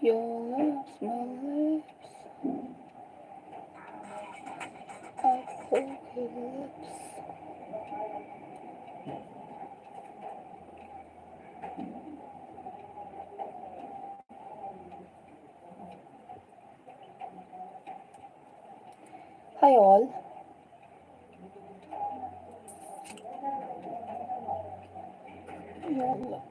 Your lips, my lips, I poke your lips. Hi all. Your lips,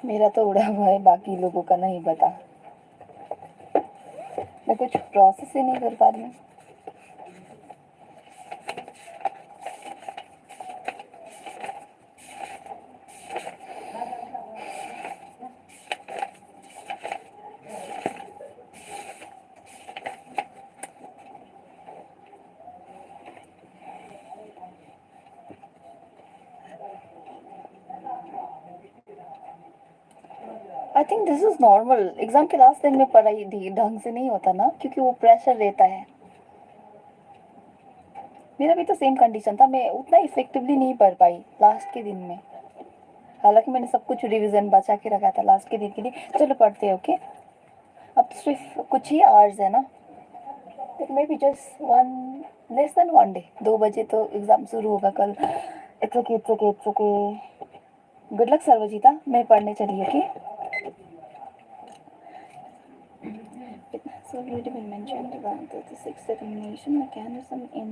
मेरा तो उड़ा हुआ है, बाकी लोगों का नहीं पता। मैं कुछ प्रोसेस ही नहीं कर पा रही हूँ। I think this is normal. Exam के लास्ट दिन में पढ़ाई ढंग से नहीं होता ना, क्योंकि वो प्रेशर रहता है। मेरा भी तो सेम कंडीशन था, मैं उतना इफेक्टिवली नहीं पढ़ पाई लास्ट के दिन में। हालांकि मैंने सब कुछ रिवीजन बचा के रखा था लास्ट के दिन के लिए। चलो पढ़ते हैं, ओके। अब सिर्फ कुछ ही आवर्स है ना, may be just one, less than one day. 2 बजे तो एग्जाम शुरू होगा कल। It's okay, it's okay, it's okay. Good luck Sarvajita. मैं पढ़ने चली, okay. It has already been mentioned that the sixth determination mechanism in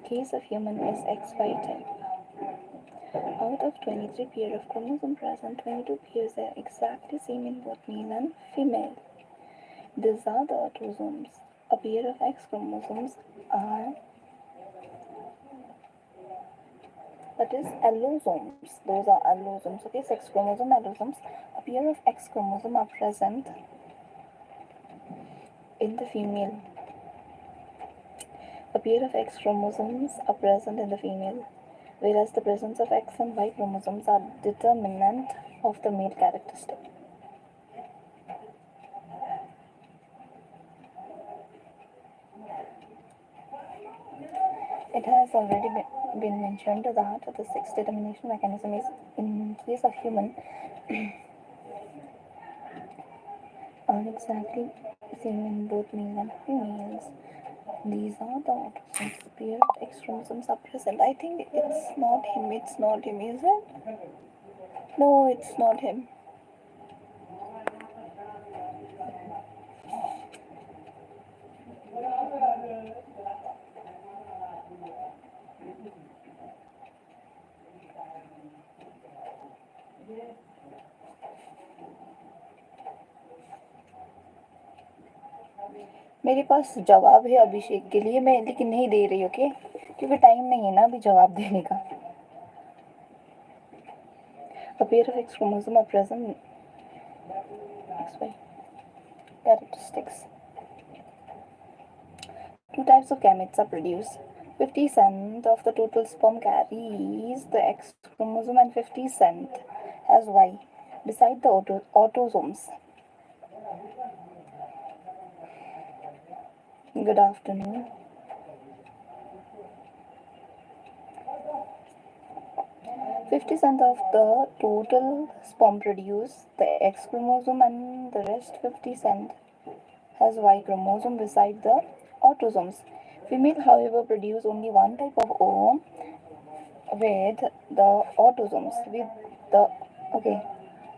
case of human is XY type. Out of 23 pairs of chromosomes present, 22 pairs are exactly same in both male and female. These are the autosomes. A pair of X chromosomes are, that is allosomes. Those are allosomes. Okay, sex chromosome allosomes. A pair of X chromosome are present in the female. A pair of X chromosomes are present in the female, whereas the presence of X and Y chromosomes are determinant of the male characteristic. It has already been been mentioned that the sex determination mechanism is, in case of human, are exactly the same in both male and females. These are the autosomes. Paired X chromosomes are present. I think it's not him. It's not him, is it? No, it's not him. मेरे पास जवाब है अभिषेक के लिए, मैं लेकिन नहीं दे रही, okay, क्योंकि टाइम नहीं है ना अभी जवाब देने का. A pair of X chromosomes are present. XY characteristics. Two types of gametes are produced. 50% of the total sperm carries the X chromosome and 50% has Y beside the autosomes. Good afternoon. 50% of the total sperm produce the X chromosome and the rest 50% has Y chromosome beside the autosomes. Female, however, produce only one type of ovum with the autosomes.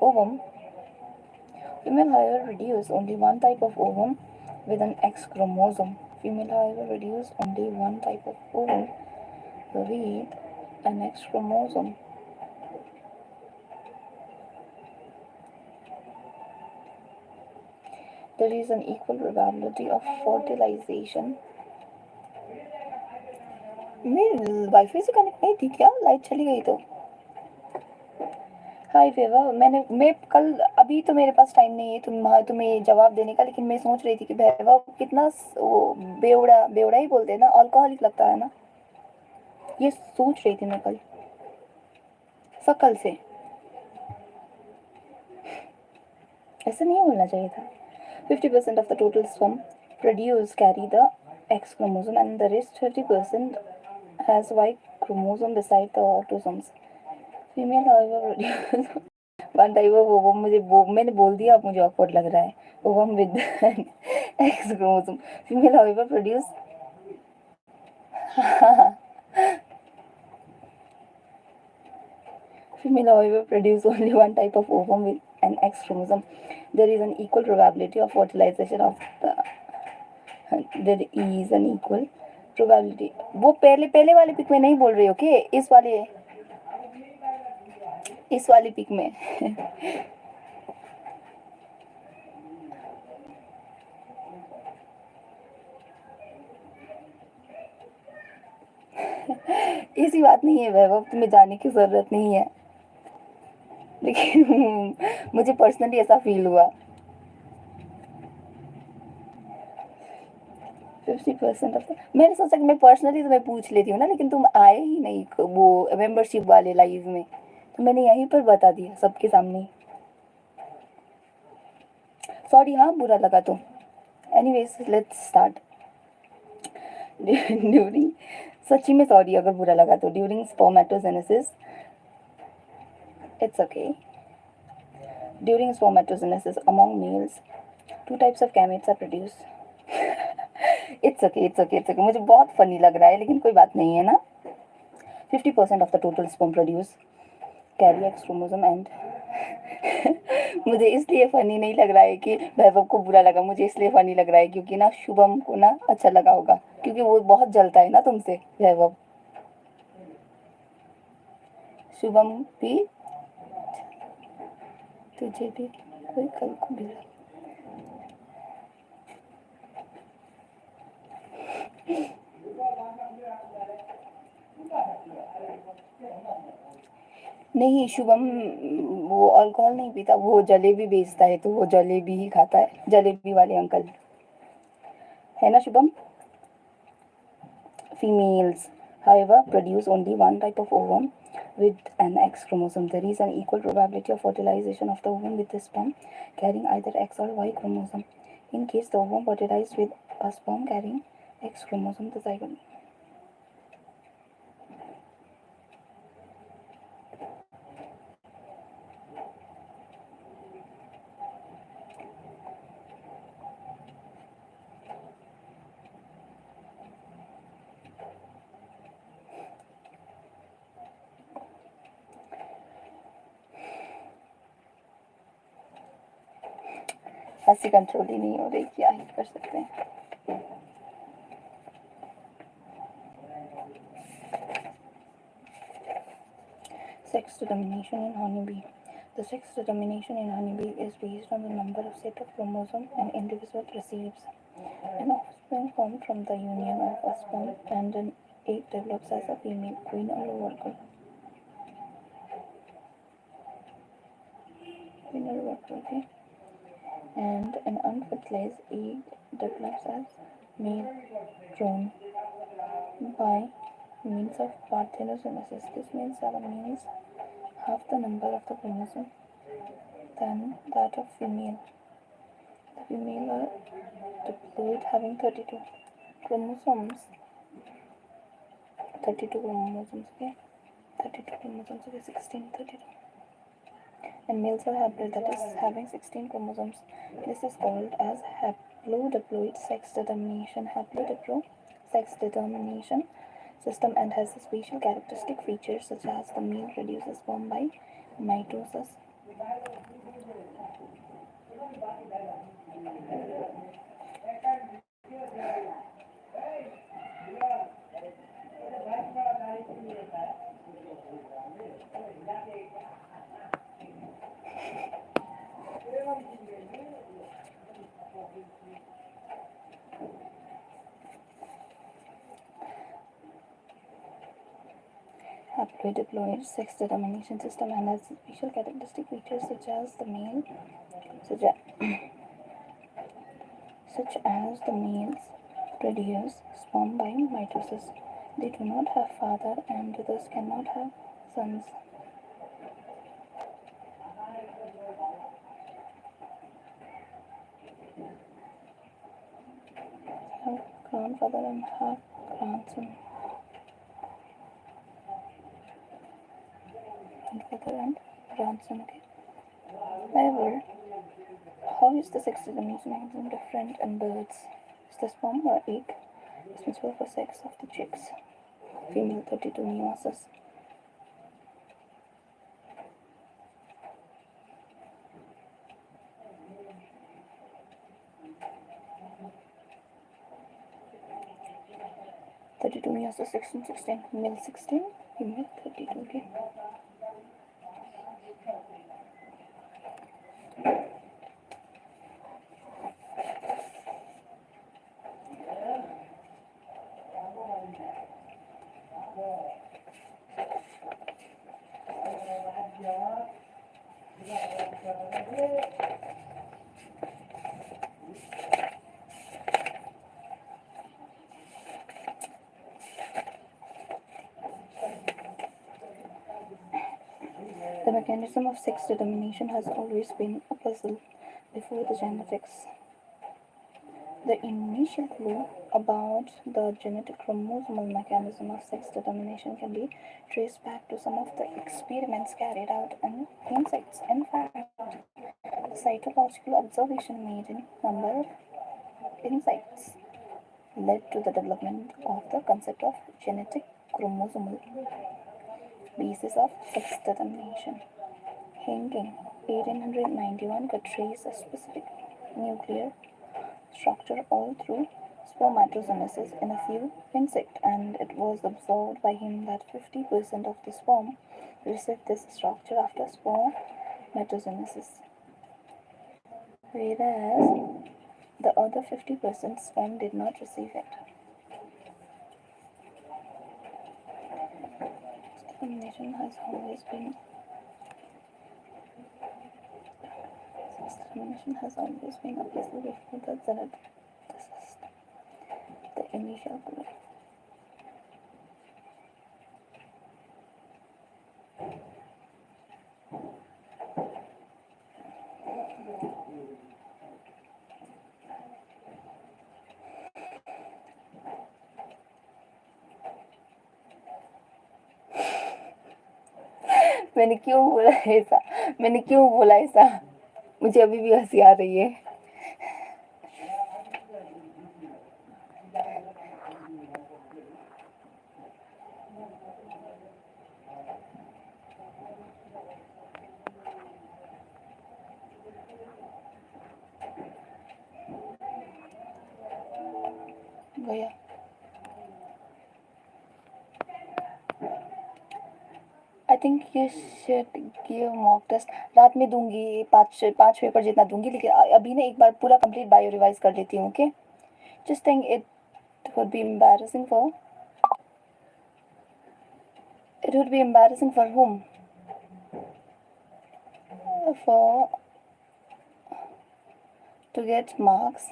Ovum. Female, however, produce only one type of ovum with an X chromosome. Female, however, produce only one type of ovum with an X chromosome. There is an equal probability of fertilization. मेरी wifi से connect नहीं थी क्या? Light चली गई तो. हाय वैभव, मैं कल, अभी तो मेरे पास टाइम नहीं है तुम्हें जवाब देने का, लेकिन मैं सोच रही थी कि वैभव कितना वो बेवड़ा ही बोलते हैं ना, अल्कोहलिक लगता है ना, ये सोच रही थी मैं कल से. ऐसा नहीं बोलना चाहिए था. 50% of the total sperm produced carry the X chromosome and the rest 50% has Y chromosome beside the autosomes. Female, however, produce one type of ovum. मैंने बोल दिया, अब मुझे awkward लग रहा है. Ovum with X chromosome. Female, however, produce Female, however, produce only one type of ovum with an X chromosome. There is an equal probability of fertilization of the. There is an equal probability. वो पहले वाले pick में नहीं बोल रही, okay, इस वाली pick में. ऐसी बात नहीं है वैभव, तुम्हें जाने की जरूरत नहीं है, लेकिन मुझे पर्सनली ऐसा फील हुआ. 50% ऑफ मैंने सोचा कि मैं पर्सनली तुम्हें पूछ लेती हूँ ना, लेकिन तुम आए ही नहीं वो मेंबरशिप वाले लाइव में, तो मैंने यहीं पर बता दिया सबके सामने. सॉरी हाँ, बुरा लगा तो. Anyways let's start. ड्यूरिंग सच्ची में सॉरी अगर बुरा लगा तो. During spermatogenesis, it's okay. During spermatogenesis among males, two types of gametes are produced. it's okay. मुझे बहुत फनी लग रहा है, लेकिन कोई बात नहीं है ना. 50% of the total sperm produce carry X chromosome and मुझे इसलिए फनी नहीं लग रहा है कि वैभव को बुरा लगा, मुझे इसलिए फनी लग रहा है क्योंकि ना शुभम को ना अच्छा लगा होगा, क्योंकि वो बहुत जलता है ना तुमसे वैभव. शुभम भी, तुझे भी कोई कल को मिला. नहीं शुभम वो अल्कोहल नहीं पीता, वो जलेबी बेचता है, तो वो जलेबी ही खाता है, जलेबी वाले अंकल है ना Shubham. Females, however, produce only one type of ovum with an X chromosome. There is an equal probability of fertilization of the ovum with the sperm carrying either X or Y chromosome. In case the ovum fertilized with a sperm carrying X chromosome, the zygote. हंसी control ही नहीं हो रही, क्या ही कर सकते हैं। Sex determination in honeybee. The sex determination in honeybee is based on the number of set of chromosomes an individual receives. An offspring formed from the union of a sperm and an egg develops as a female queen or worker. Okay. And an unfertilized egg develops as male drone by means of parthenogenesis. This means that a male is half the number of the chromosome than that of female. The female are diploid having 32 chromosomes. 32 chromosomes, okay? 32 chromosomes, okay, 16, 32. And males are haploid, that is having 16 chromosomes. This is called as haplodiploid sex determination. Haplodiploid sex determination system and has special characteristic features such as the male produces sperm by mitosis. Haplodiploid sex determination system and has special characteristic features such as the males produce sperm by mitosis. They do not have father and thus cannot have sons. Have grandfather and have grandson. Grandfather and grandson. Okay. However, how is the sex determination mechanism different in birds? Is the sperm or egg responsible for sex of the chicks? Female 32 meiosis. Meiosis 16, male 16, female 32. Okay. The mechanism of sex determination has always been a puzzle before the genetics. The initial clue about the genetic chromosomal mechanism of sex determination can be traced back to some of the experiments carried out in insects. In fact, the cytological observation made in a number of insects led to the development of the concept of genetic chromosomal basis of sex determination. Hanging 1891 could trace a specific nuclear structure all through spermatogenesis in a few insects, and it was observed by him that 50% of the sperm received this structure after spermatogenesis, whereas the other 50% sperm did not receive it. Determination has always been a puzzle before the geneticist. The initial clue. मैंने क्यों बोला ऐसा? मुझे अभी भी हंसी आ रही है। गया. I think you should give mock test. रात में दूंगी, पाँच पेपर जितना दूंगी, लेकिन अभी ना एक बार पूरा कंप्लीट बायो रिवाइज कर लेती हूँ. Okay, just think it would be embarrassing for, it would be embarrassing for whom? For to get marks.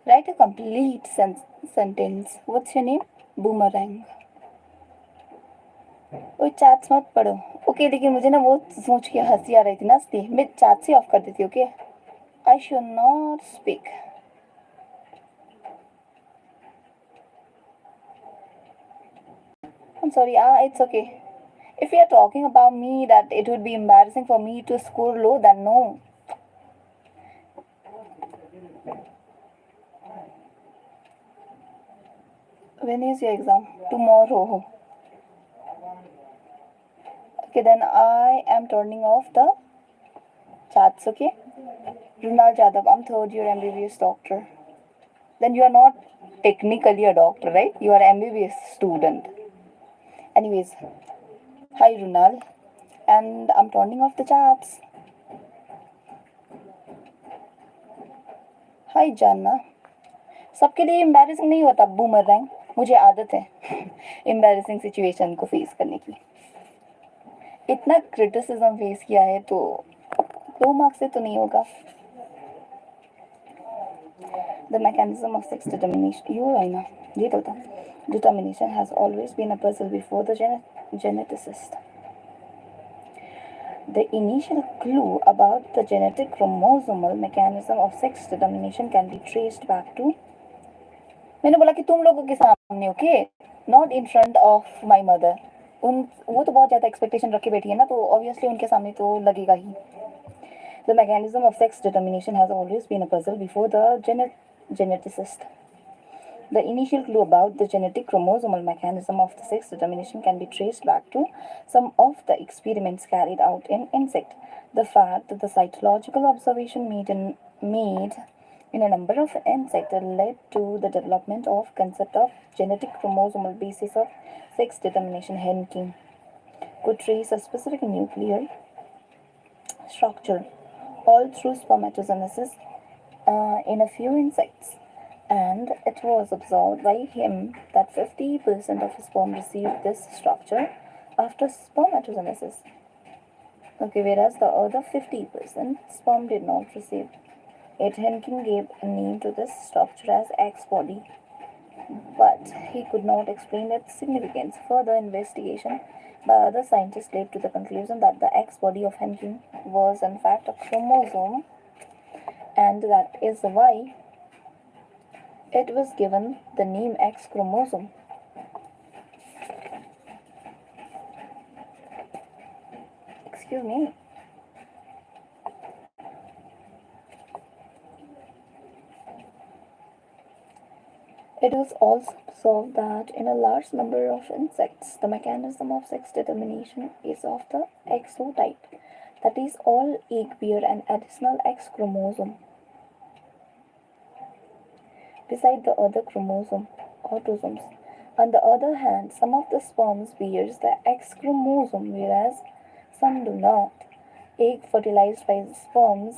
Write a complete sentence. What's your name? Boomerang. वो चैट्स मत पढ़ो. ओके, लेकिन मुझे ना वो सोच के हंसी आ रही थी ना, इसलिए मैं चैट से ऑफ कर देती हूँ. Okay, I should not speak. I'm sorry. It's okay. If you are talking about me that it would be embarrassing for me to score low, then no. When is your exam? Tomorrow. Okay, then I am turning off the chats, okay? Runal Jadhav, I'm third year MBBS doctor. Then you are not technically a doctor, right? You are MBBS student. Anyways, hi Runal, and I'm turning off the chats. Hi Janna. सबके लिए embarrassing नहीं होता boomerang. मुझे आदत है embarrassing situation को face करने की. इतना क्रिटिसिज्म फेस किया है तो 2 मार्क्स से तो नहीं होगा. The mechanism of sex determination. You I know. ये तो था. Determination has always been a puzzle before the geneticist. The initial clue about the genetic chromosomal mechanism of sex determination can be traced back to. मैंने बोला कि तुम लोगों के सामने, okay, not in front of my mother. वो तो बहुत ज़्यादा एक्सपेक्टेशन रख के बैठी है ना, तो ऑब्वियसली उनके सामने तो लगेगा ही. The mechanism of sex determination has always been a puzzle before the geneticist. The initial clue about the genetic chromosomal mechanism of the sex determination can be traced back to some of the experiments carried out in insect. The fact that the cytological observation made in a number of insects led to the development of concept of genetic chromosomal basis of sex determination. Henking could trace a specific nuclear structure all through spermatogenesis in a few insects, and it was observed by him that 50% of sperm received this structure after spermatogenesis. Okay, whereas the other 50% sperm did not receive it. Henkin gave a name to this structure as X body, but he could not explain its significance. Further investigation by other scientists led to the conclusion that the X body of Henkin was in fact a chromosome, and that is why it was given the name X chromosome. Excuse me. It was also observed that in a large number of insects, the mechanism of sex determination is of the exotype, that is, all egg bear an additional X chromosome beside the other autosomes. On the other hand, some of the sperms bears the X chromosome, whereas some do not. Egg fertilized by sperms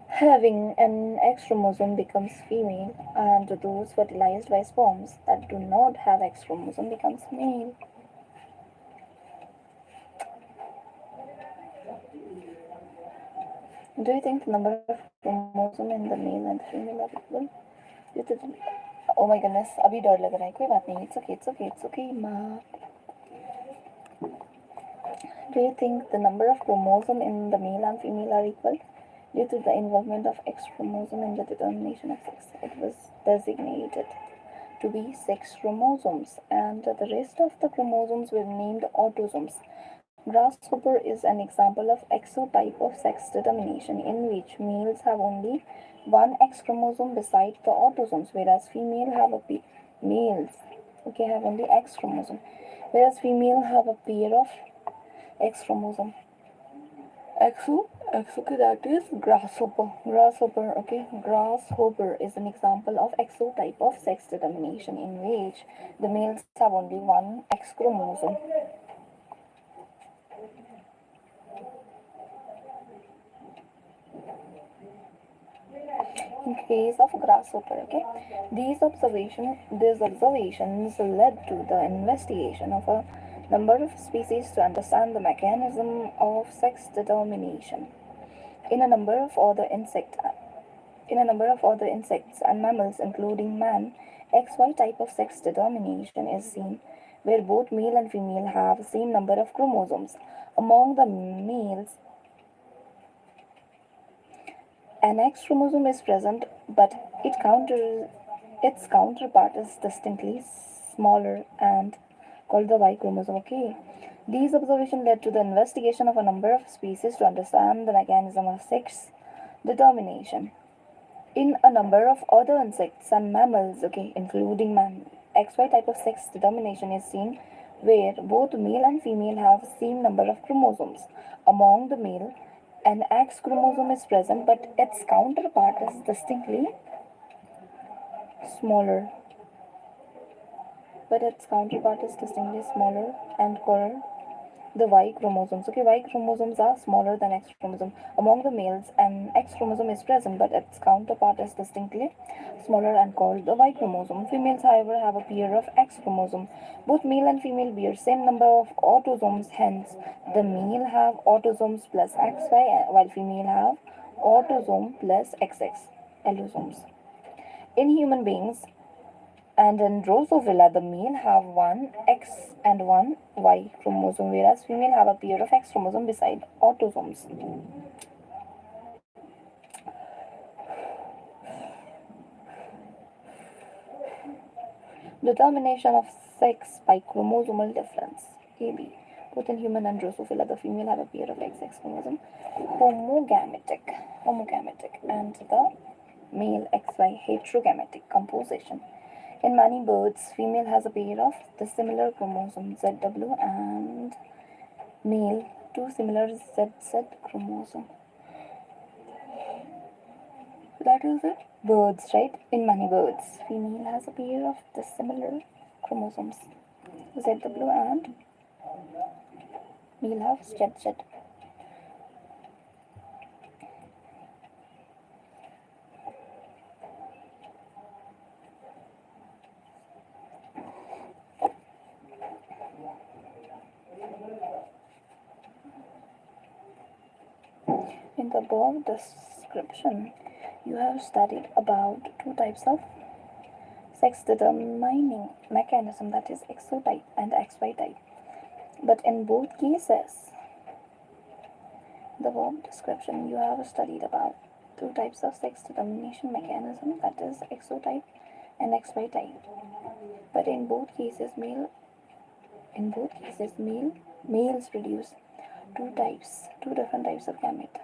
having an X chromosome becomes female, and those fertilized by sperms that do not have X chromosome becomes male. Do you think the number of chromosomes in the male and female are equal? Oh my goodness, अभी डर लग रहा है. कोई बात नहीं. It's okay, माँ. Do you think the number of chromosomes in the male and female are equal? Due to the involvement of X chromosome in the determination of sex, it was designated to be sex chromosomes, and the rest of the chromosomes were named autosomes. Grasshopper is an example of exotype of sex determination, in which males have only one X chromosome beside the autosomes, whereas males have only X chromosome, whereas female have a pair of X chromosome. Okay, that is grasshopper. Grasshopper, okay. Grasshopper is an example of exotype of sex determination in which the males have only one X chromosome. In case of grasshopper, okay, these observations led to the investigation of a number of species to understand the mechanism of sex determination. In a number of other insect in a number of other insects and mammals, including man, XY type of sex determination is seen, where both male and female have the same number of chromosomes. Among the males, an X chromosome is present, but its counterpart is distinctly smaller and called the Y chromosome. Okay. These observations led to the investigation of a number of species to understand the mechanism of sex determination. In a number of other insects and mammals, okay, including man, XY type of sex determination is seen where both male and female have same number of chromosomes. Among the male, an X chromosome is present, but its counterpart is distinctly smaller. And called the Y chromosomes. Okay, Y chromosomes are smaller than X chromosome. Among the males, an X chromosome is present, but its counterpart is distinctly smaller and called the Y chromosome. Females, however, have a pair of X chromosome. Both male and female bear same number of autosomes. Hence, the male have autosomes plus XY, while female have autosome plus XX allosomes. In human beings, and in Drosophila, the male have one X and one Y chromosome, whereas female have a pair of X chromosome beside autosomes. Determination of sex by chromosomal difference. AB. Both in human and Drosophila, the female have a pair of XX chromosome, homogametic, and the male XY heterogamic composition. In many birds, female has a pair of dissimilar chromosomes ZW and male two similar ZZ chromosome. That is it. Birds, right? In many birds, female has a pair of dissimilar chromosomes ZW and male have ZZ. In the above description, you have studied about two types of sex determining mechanism, that is exotype and XY type. But in both cases, the above description, you have studied about two types of sex determination mechanism, that is exotype and XY type. But in both cases, males produce two different types of gamete.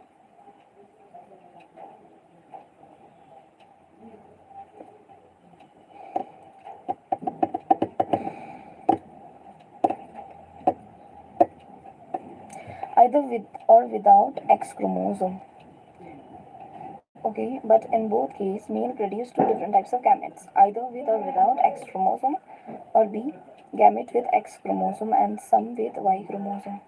Either with or without X chromosome. Okay, but in both cases, male produce two different types of gametes, either with or without X chromosome, or B, gamete with X chromosome and some with Y chromosome.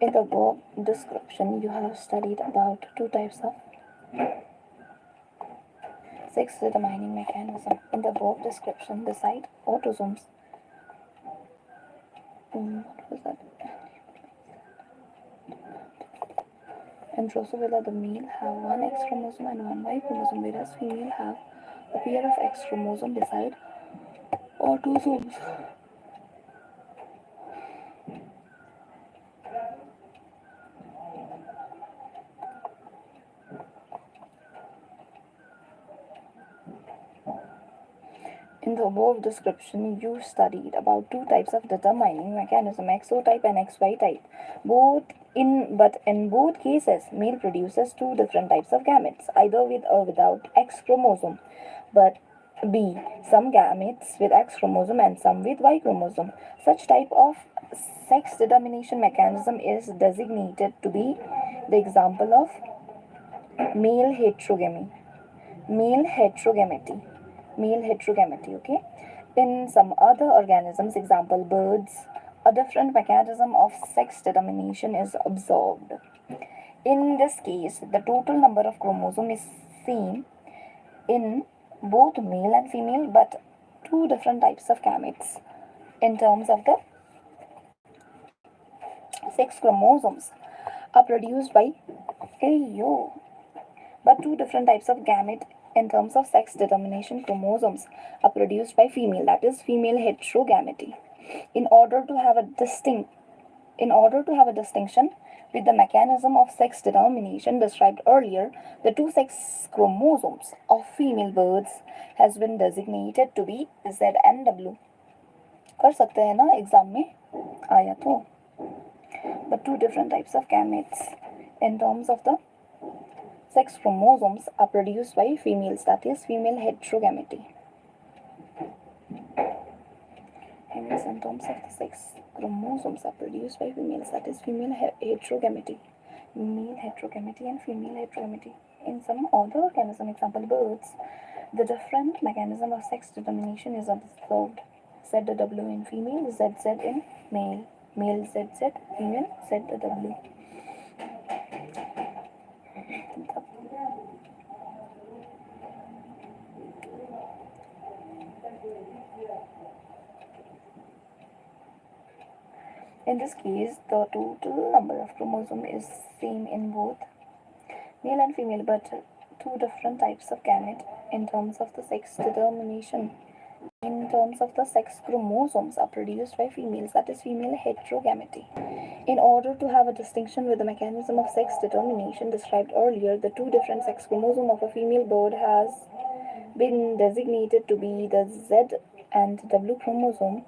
In the above description, you have studied about two types of sex determining mechanism. In the above description, beside autosomes, what was that? In Drosophila, the male have one X chromosome and one Y chromosome, whereas female have a pair of X chromosome beside autosomes. In the above description, you studied about two types of determining mechanism, exotype and XY type. But in both cases, male produces two different types of gametes, either with or without X chromosome. But B, some gametes with X chromosome and some with Y chromosome. Such type of sex determination mechanism is designated to be the example of male heterogamy. Male heterogamity. Male heterogamity, okay? In some other organisms, example birds, a different mechanism of sex determination is observed. In this case, the total number of chromosomes is same in both male and female, but two different types of gametes in terms of the sex chromosomes are produced by but two different types of gamete in terms of sex determination chromosomes are produced by female, that is female heterogamety. In order to have a distinction with the mechanism of sex determination described earlier, the two sex chromosomes of female birds has been designated to be Z and W. कर सकते हैं ना exam में आया तो. But two different types of gametes in terms of the sex chromosomes are produced by females, that is female heterogamety. Hence, in terms of the sex chromosomes are produced by females, that is female heterogamety. Male heterogamety and female heterogamety. In some other organism, example birds, the different mechanism of sex determination is observed. ZW in female, ZZ in male. Male ZZ, female ZW. In this case, the total number of chromosomes is same in both male and female, but two different types of gamete in terms of the sex determination. In terms of the sex chromosomes are produced by females, that is female heterogamety. In order to have a distinction with the mechanism of sex determination described earlier, the two different sex chromosomes of a female bird has been designated to be the Z and W chromosome.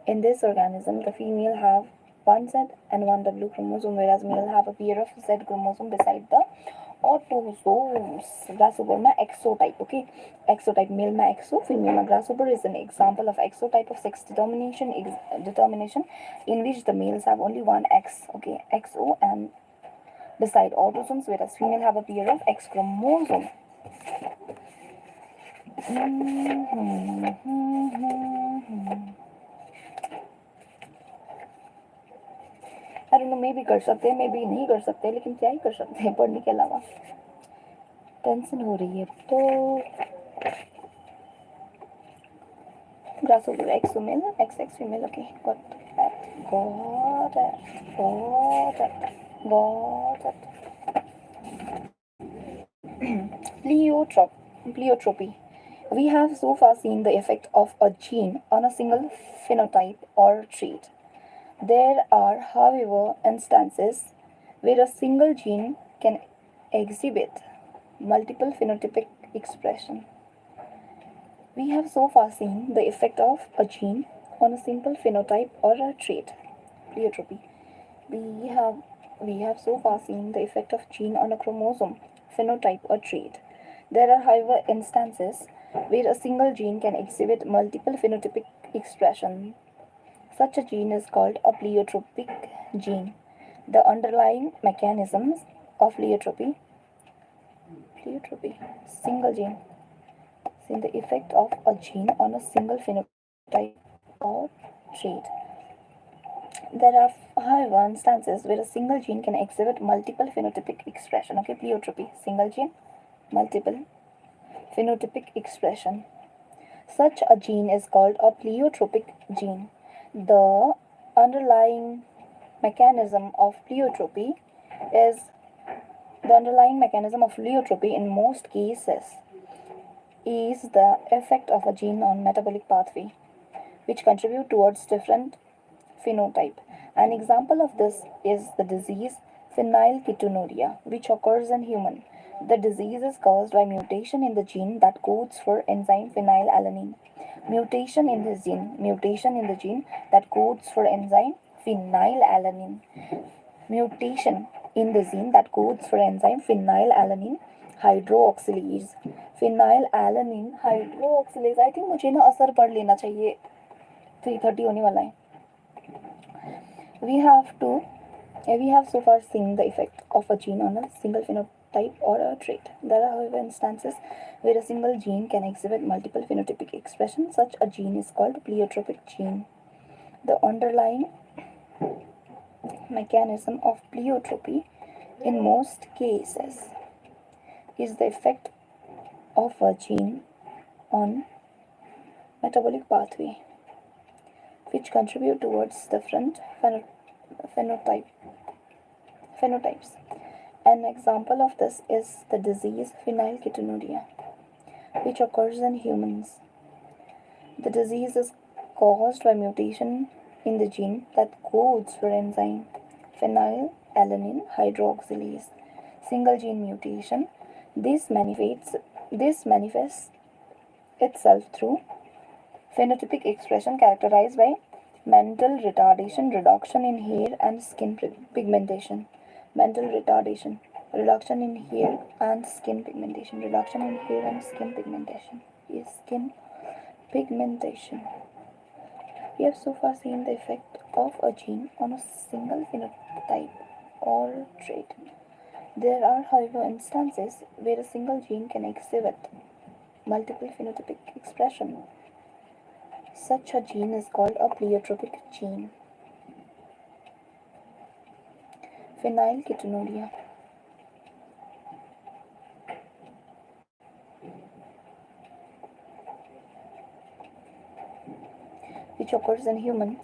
In this organism, the female have one Z and one W chromosome, whereas male have a pair of Z chromosome beside the autosomes. Grasshopper में exotype, okay? Exotype male में exo, female में grasshopper is an example of exotype of sex determination in which the males have only one X, okay? XO and beside autosomes, whereas female have a pair of X chromosome. अरे no मे भी कर सकते हैं, मे भी नहीं कर सकते, लेकिन क्या ही कर सकते हैं पढ़ने के अलावा. टेंशन हो रही है तो grasshopper X male, XX female. Okay, got it. Pleiotropy. We have so far seen the effect of a gene on a single phenotype or trait. There are, however, instances where a single gene can exhibit multiple phenotypic expression. We have so far seen the effect of a gene on a simple phenotype or a trait. Pleiotropy. We have so far seen the effect of gene on a chromosome, phenotype or trait. There are, however, instances where a single gene can exhibit multiple phenotypic expression. Such a gene is called a pleiotropic gene. The underlying mechanisms of pleiotropy, single gene, in the effect of a gene on a single phenotype or trait. There are, however, instances where a single gene can exhibit multiple phenotypic expression. Okay, pleiotropy, single gene, multiple phenotypic expression. Such a gene is called a pleiotropic gene. The underlying mechanism of pleiotropy in most cases is the effect of a gene on metabolic pathway. which contribute towards different phenotype. An example of this is the disease phenylketonuria, which occurs in human. The disease is caused by mutation in the gene that codes for enzyme phenylalanine. Mutation in the gene that codes for enzyme phenylalanine. Mutation in the gene that codes for enzyme phenylalanine hydroxylase. phenylalanine hydroxylase. I think मुझे ना असर पढ़ लेना चाहिए. 3:30 होने वाला है. We have so far seen the effect of a gene on a single phenotype or a trait. There are, however, instances where a single gene can exhibit multiple phenotypic expressions. Such a gene is called Pleiotropy gene. The underlying mechanism of pleiotropy in most cases is the effect of a gene on metabolic pathway, which contribute towards different phenotypes. An example of this is the disease phenylketonuria, which occurs in humans. The disease is caused by mutation in the gene that codes for enzyme phenylalanine hydroxylase. Single gene mutation. This manifests itself through phenotypic expression characterized by mental retardation, reduction in hair and skin pigmentation. Mental retardation, reduction in hair and skin pigmentation. Reduction in hair and skin pigmentation. Skin pigmentation. We have so far seen the effect of a gene on a single phenotype or trait. There are, however, instances where a single gene can exhibit multiple phenotypic expression. Such a gene is called a pleiotropic gene. Phenylketonuria. Which occurs in human.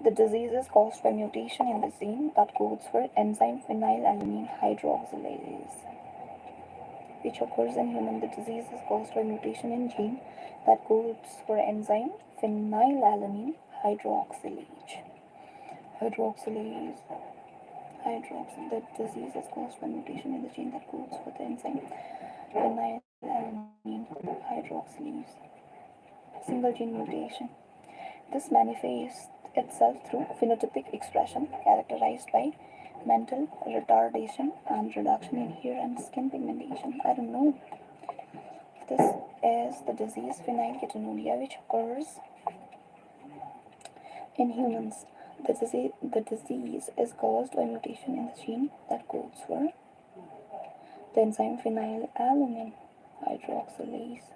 The disease is caused by mutation in the gene that codes for enzyme phenylalanine hydroxylase. Which occurs in human. The disease is caused by mutation in gene that codes for enzyme phenylalanine hydroxylase. The disease is caused by mutation in the gene that codes for the enzyme phenylalanine hydroxylase. Single gene mutation. This manifests itself through phenotypic expression characterized by mental retardation and reduction in hair and skin pigmentation. I don't know. This is the disease phenylketonuria, which occurs in humans. The disease is caused by mutation in the gene that codes for the enzyme phenylalanine hydroxylase.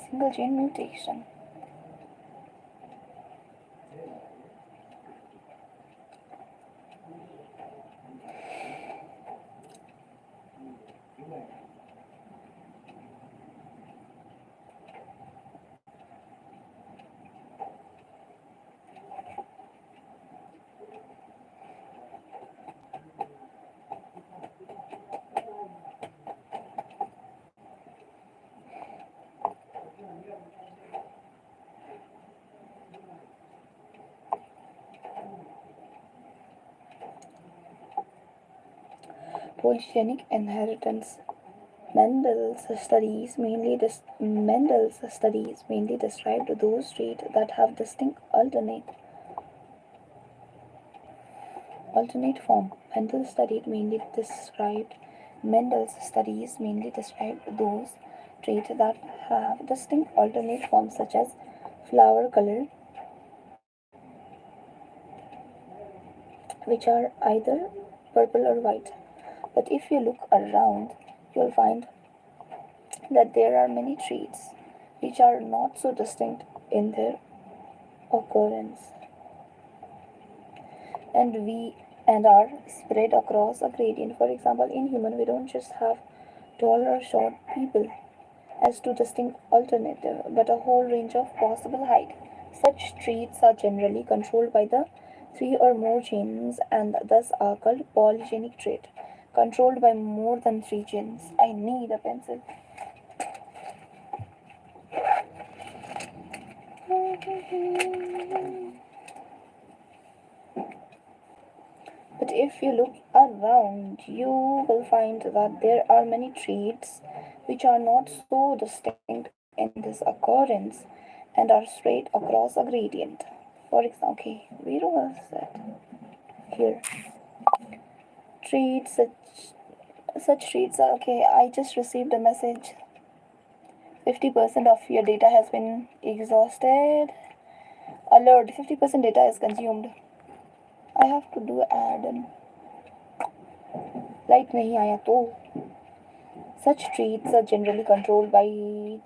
Single gene mutation. Polygenic inheritance. Mendel's studies mainly described those traits that have distinct alternate form. Mendel's studies mainly described those traits that have distinct alternate forms, such as flower color, which are either purple or white. But if you look around, you'll find that there are many traits which are not so distinct in their occurrence and are spread across a gradient. For example, in human, we don't just have tall or short people as two distinct alternatives, but a whole range of possible height. Such traits are generally controlled by the 3 or more genes and thus are called polygenic trait. controlled by more than 3 genes. I need a pencil. But if you look around, you will find that there are many traits which are not so distinct in this occurrence and are straight across a gradient. For example, okay, where was that? Here. Traits, such traits are okay. I just received a message. 50% of your data has been exhausted. Alert, 50% data is consumed. I have to do add and light नहीं आया तो. Such traits are generally controlled by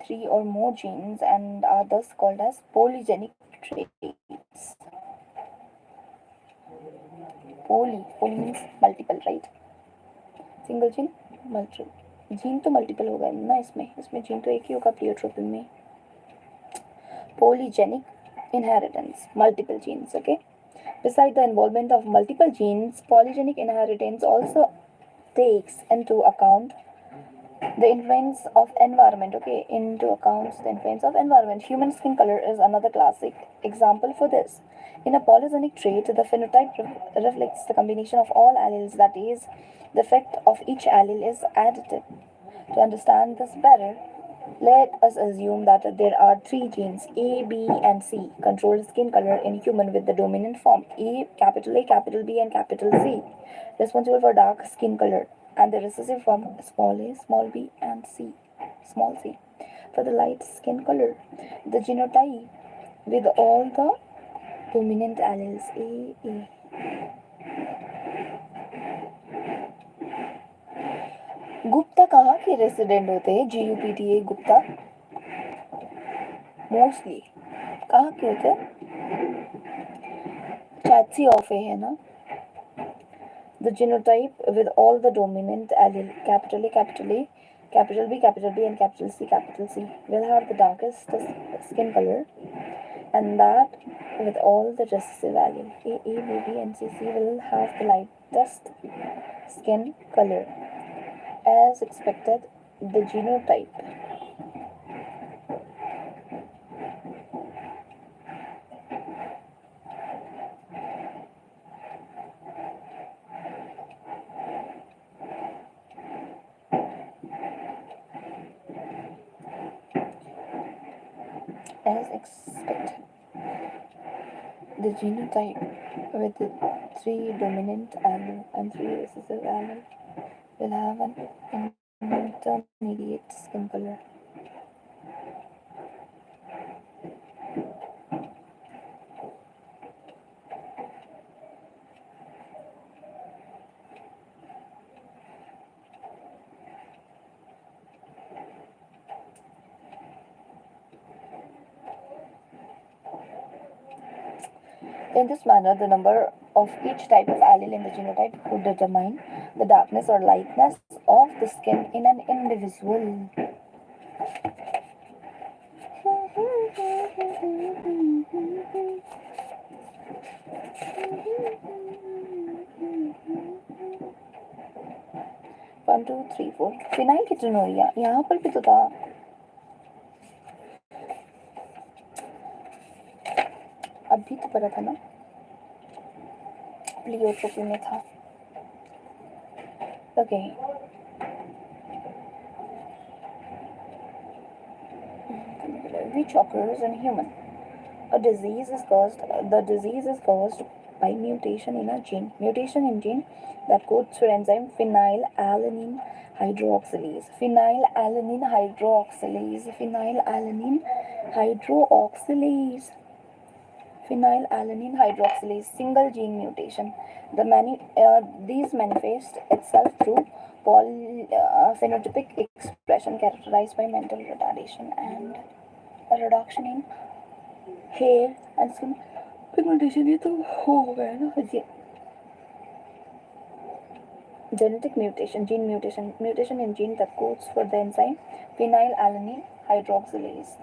3 or more genes and are thus called as polygenic traits. Poly means multiple, right? Single gene, multiple. Gene तो multiple होगा ना इसमें gene तो एक ही होगा प्लियोट्रोपी में. Polygenic inheritance, multiple genes, okay? Besides the involvement of multiple genes, polygenic inheritance also takes into account the influence of environment, okay? Human skin color is another classic example for this. In a polygenic trait, the phenotype reflects the combination of all alleles, that is, the effect of each allele is additive. To understand this better, let us assume that there are 3 genes A, B, and C control skin color in human with the dominant form capital A, capital B, and capital C, responsible for dark skin color, and the recessive form small a, small b, and c, small c, for the light skin color. The genotype with all the dominant alleles A. Gupta कहाँ के resident होते हैं? GUPTA Gupta mostly कहाँ के होते हैं? चाची of है ना. The genotype with all the dominant allele capital A, capital B, capital B, and capital C will have the darkest skin color, and that with all the recessive allele A, B, and C will have the lightest skin color. As expected, the genotype with the 3 dominant allele and 3 recessive allele will have an intermediate skin color. In this manner, the number of each type of allele in the genotype would determine the darkness or lightness of the skin in an individual. One, two, three, four. Phenylketonuria यहाँ पर भी तो था. अभी तो पता था ना, प्लियोट्रोपी में था. Okay. Which occurs in human. The disease is caused by mutation in a gene. Mutation in gene that codes for enzyme phenylalanine hydroxylase. Phenylalanine hydroxylase, single gene mutation. These manifest itself through phenotypic expression characterized by mental retardation and a reduction in hair and skin pigmentation. ये तो हो गया ना. Genetic mutation, gene mutation in gene that codes for the enzyme phenylalanine hydroxylase.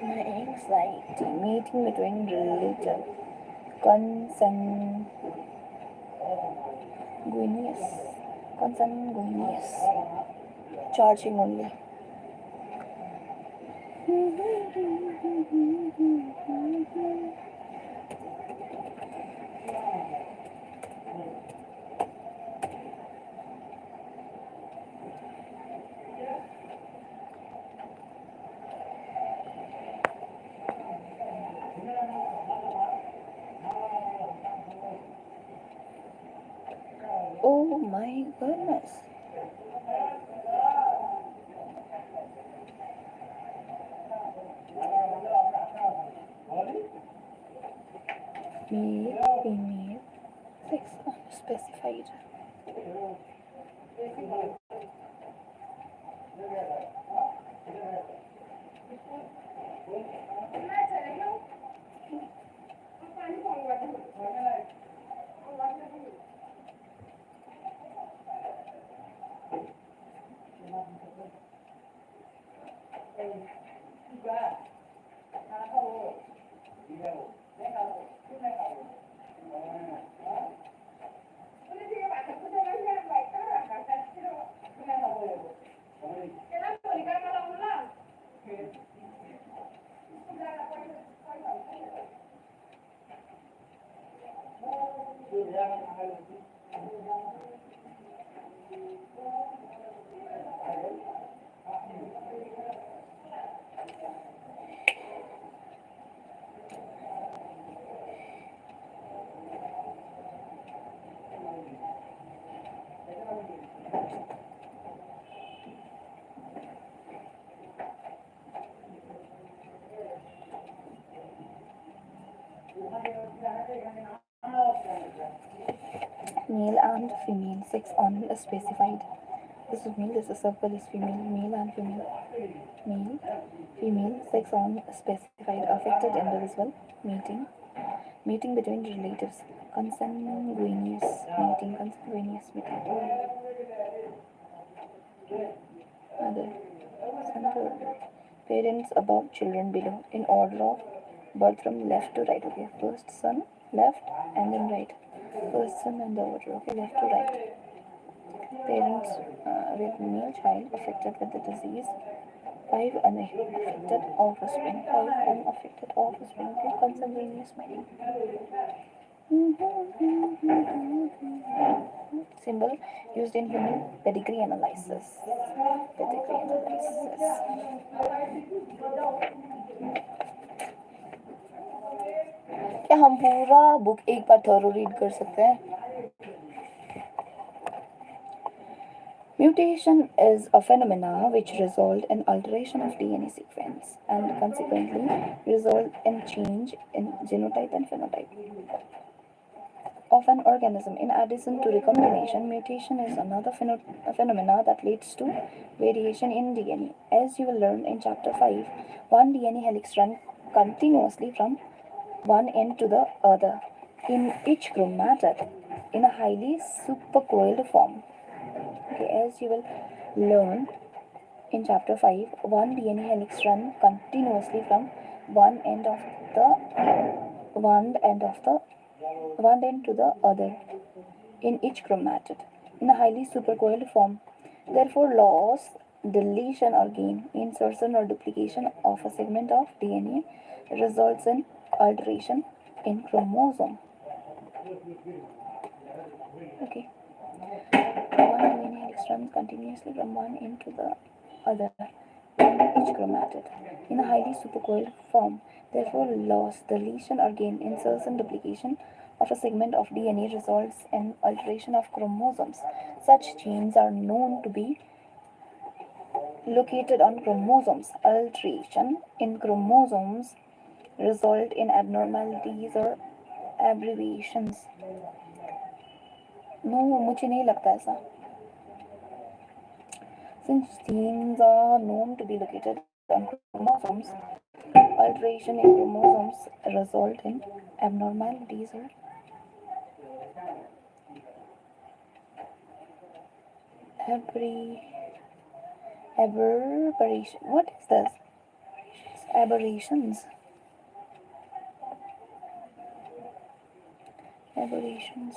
My anxiety, meeting between relative, consanguineous, charging only. Oh my goodness. Male, female, sex unspecified. Male and female, sex unspecified. This is male, this is circle is female, male and female. Male, female, sex unspecified, affected individual, meeting between relatives, consanguineous meeting. Other, center, parents above, children below, in order of birth from left to right. Okay, first son, left, and then right. First son and the order. Okay, left to right. Parents with male child affected with the disease. 5 unaffected offspring. 5 unaffected offspring. Okay, consanguineous meaning. Symbol used in human pedigree analysis. क्या हम पूरा book एक बार थोरो read कर सकते हैं? Mutation is a phenomena which result in alteration of DNA sequence and consequently result in change in genotype and phenotype of an organism. In addition to recombination, mutation is another phenomena that leads to variation in DNA. As you will learn in chapter 5, one DNA helix runs continuously from one end to the other in each chromatid in a highly supercoiled form. Okay, as you will learn in chapter 5, one DNA helix runs continuously from one end to the other in each chromatid in a highly supercoiled form. Therefore, loss, deletion or gain, insertion or duplication of a segment of DNA results in alteration in chromosome. Okay. One DNA helix runs continuously from one end to the other in each chromatid in a highly supercoiled form. Therefore, loss, deletion or gain, insertion, duplication of a segment of DNA results in alteration of chromosomes. Such genes are known to be located on chromosomes. Alteration in chromosomes result in abnormalities or aberrations. No, मुझे नहीं लगता ऐसा. Since genes are known to be located on chromosomes, alteration in chromosomes result in abnormalities or Aberration. What is this? Aberrations. Aberrations.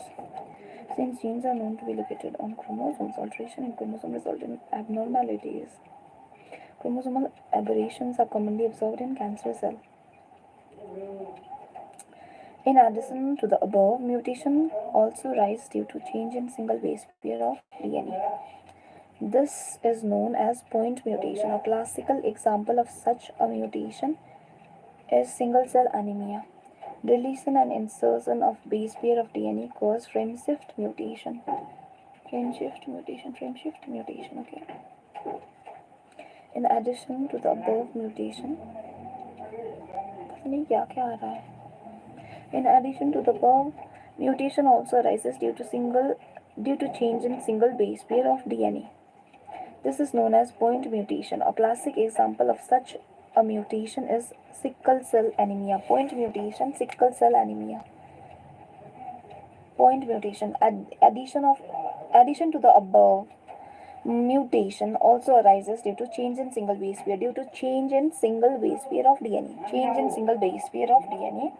Since genes are known to be located on chromosomes, alteration in chromosome result in abnormalities. Chromosomal aberrations are commonly observed in cancer cells. In addition to the above, mutation also arises due to change in single base pair of DNA. This is known as point mutation. A classical example of such a mutation is single cell anemia. Deletion and insertion of base pair of DNA cause frame shift mutation. Okay. In addition to the above mutation, in addition to the above, mutation also arises due to change in single base pair of DNA. This is known as point mutation. A classic example of such a mutation is sickle cell anemia. Point mutation, sickle cell anemia. Point mutation. Addition to the above, mutation also arises due to change in single base pair. Due to change in single base pair of DNA. Change in single base pair of DNA.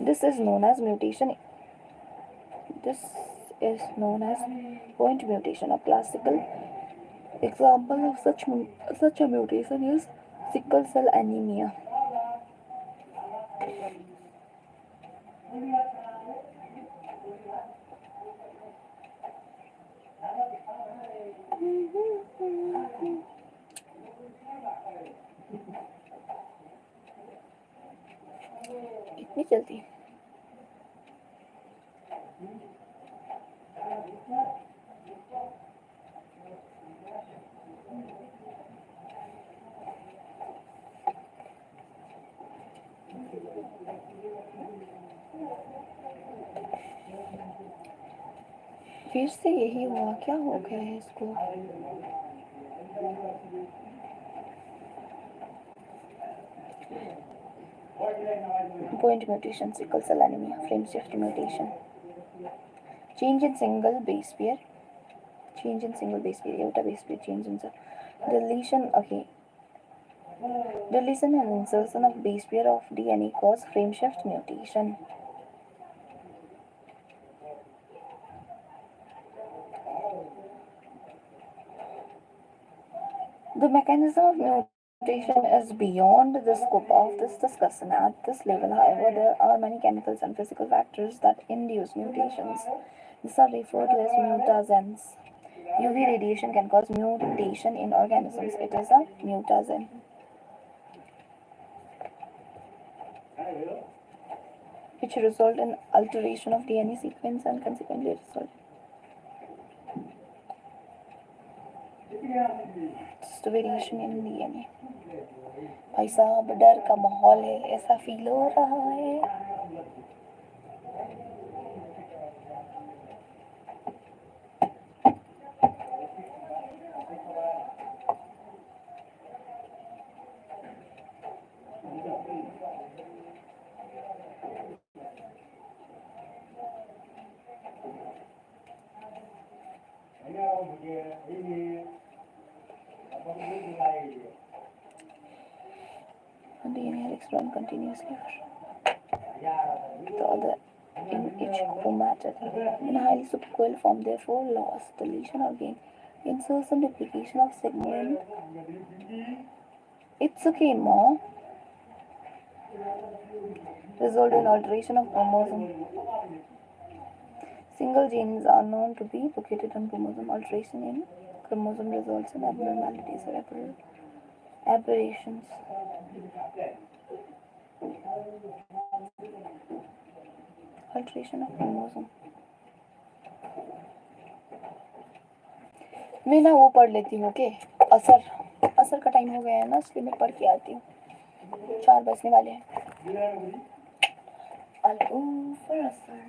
This is known as mutation. This is known as point mutation. A classical example of such a mutation is sickle cell anemia. इतनी जल्दी फिर से यही हुआ, क्या हो गया है इसको? Point mutation, sickle cell anemia, frame shift mutation, change in single base pair, aorta base pair change in deletion. Okay, deletion and insertion of base pair of DNA cause frame shift mutation. The mechanism of mutation is beyond the scope of this discussion. At this level, however, there are many chemical and physical factors that induce mutations. These are referred to as mutagens. UV radiation can cause mutation in organisms. It is a mutagen. Which result in alteration of DNA sequence and consequently result just variation in DNA. भाई साहब डर का माहौल है, ऐसा feel हो रहा है. DNA helix run continuously the other in each chromatid in a highly supercoiled form, therefore loss, deletion or gain, insertion, duplication of segment. It's okay, ma. Result in alteration of chromosome. Single genes are known to be located on chromosome. Alteration in chromosome results in abnormalities or aberrations. Alteration of chromosome. मैं ना वो पढ़ लेती हूँ, okay? असर का time हो गया है ना, इसलिए मैं पढ़ के आती हूँ. 4 बजने वाले हैं. I'll go for असर.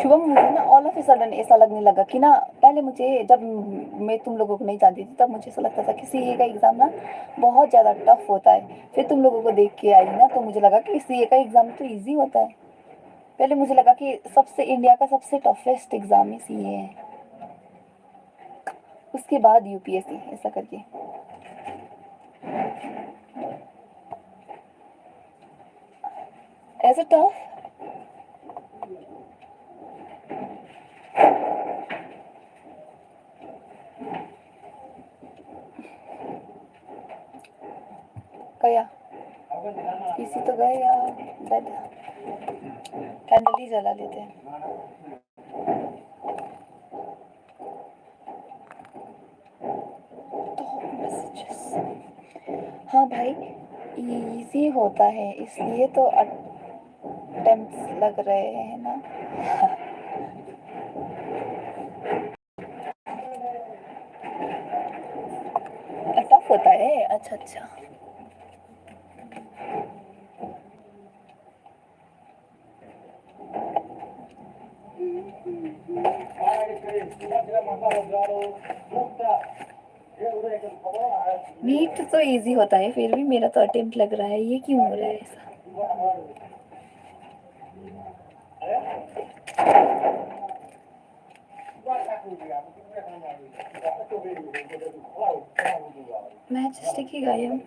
शुभम, मुझे ना ऑल ऑफ ए सडन ऐसा लगने लगा कि ना, पहले मुझे, जब मैं तुम लोगों को नहीं जानती थी, तब मुझे ऐसा लगता था कि सीए का एग्ज़ाम ना बहुत ज़्यादा टफ होता है। फिर तुम लोगों को देख के आई ना, तो मुझे लगा कि सीए का एग्ज़ाम तो इजी होता है। पहले मुझे लगा कि सबसे इंडिया का सबसे टफेस्ट एग्ज़ाम ही सीए है, उसके बाद यूपीएससी, ऐसा करके। एज अ टफ, गया किसी तो गए या बेड, कैंडल ही जला लेते हैं। तो मैसेजेस, हाँ भाई, इजी होता है, इसलिए तो अटेम्प्ट्स लग रहे हैं ना। टफ होता है, अच्छा अच्छा। नीट तो इजी होता है, फिर भी मेरा तो अटेम्प्ट लग रहा है, ये क्यों हो रहा है ऐसा? मैच की गायब।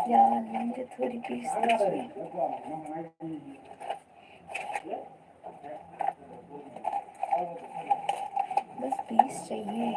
यार मुझे थोड़ी पीस दीजिए, बस पीस चाहिए।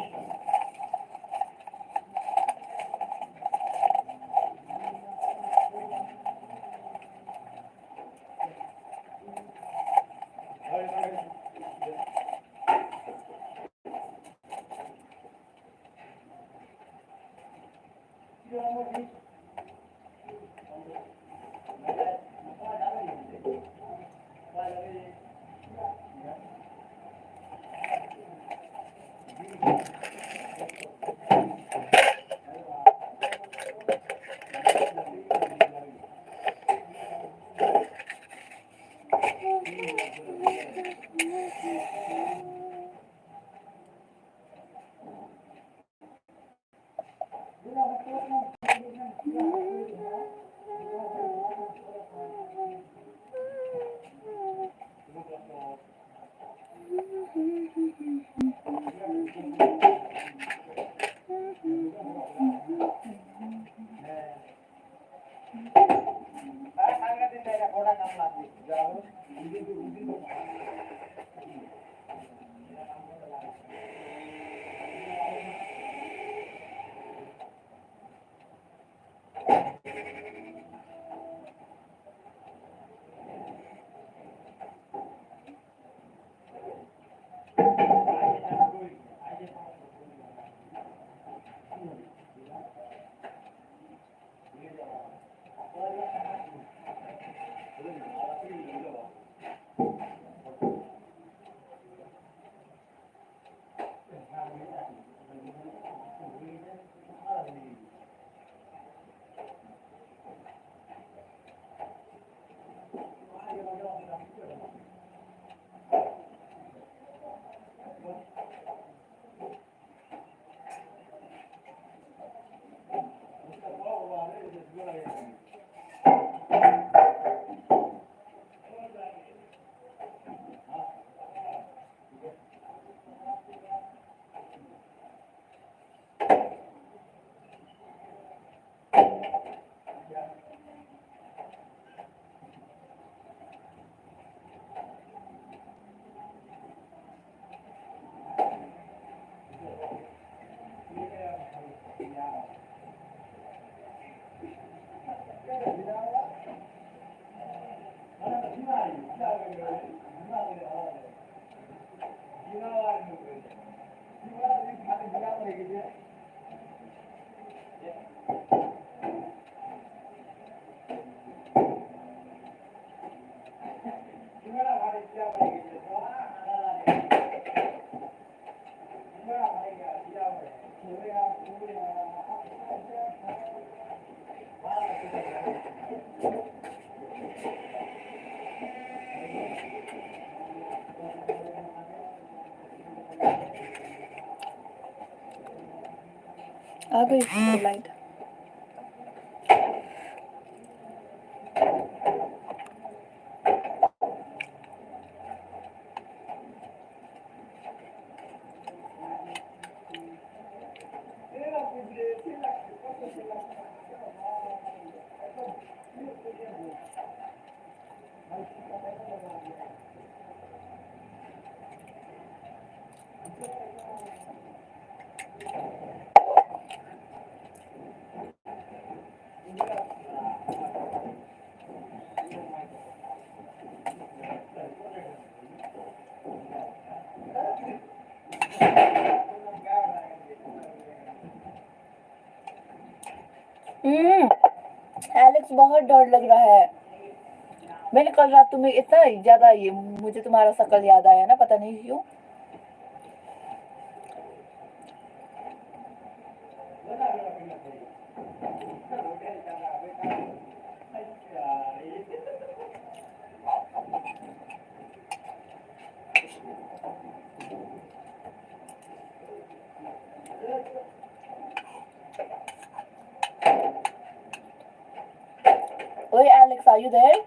आ गई लाइट। एलेक्स बहुत डर लग रहा है। मैंने कल रात तुम्हें इतना ज्यादा ये मुझे तुम्हारा शकल याद आया ना, पता नहीं क्यों। ओए एलेक्स, आर यू देयर?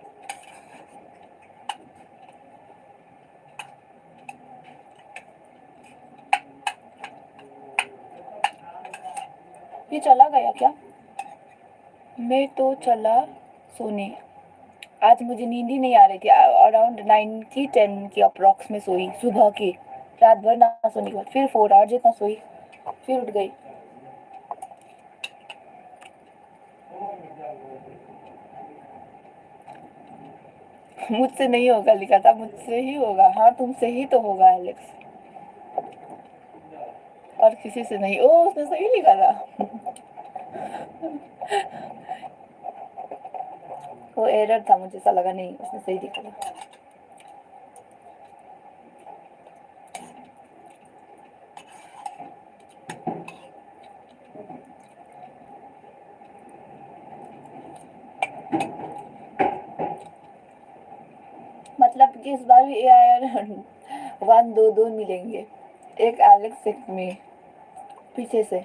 ये चला गया क्या? मैं तो चला सोने। आज मुझे नींद ही नहीं आ रही थी। अराउंड 9 की 10 की अप्रॉक्स में सोई सुबह की। रात भर ना सोने के बाद फिर 4 आवर जितना सोई, फिर उठ गई। मुझसे नहीं होगा लिखा था, मुझसे ही होगा। हाँ तुमसे ही तो होगा एलेक्स, और किसी से नहीं। ओ उसने सही लिखा था। वो एरर था, मुझे ऐसा लगा नहीं उसने सही लिखा था। मतलब कि इस बार भी AIR 1 2 2 मिलेंगे, एक एलेक्स एक में पीछे से।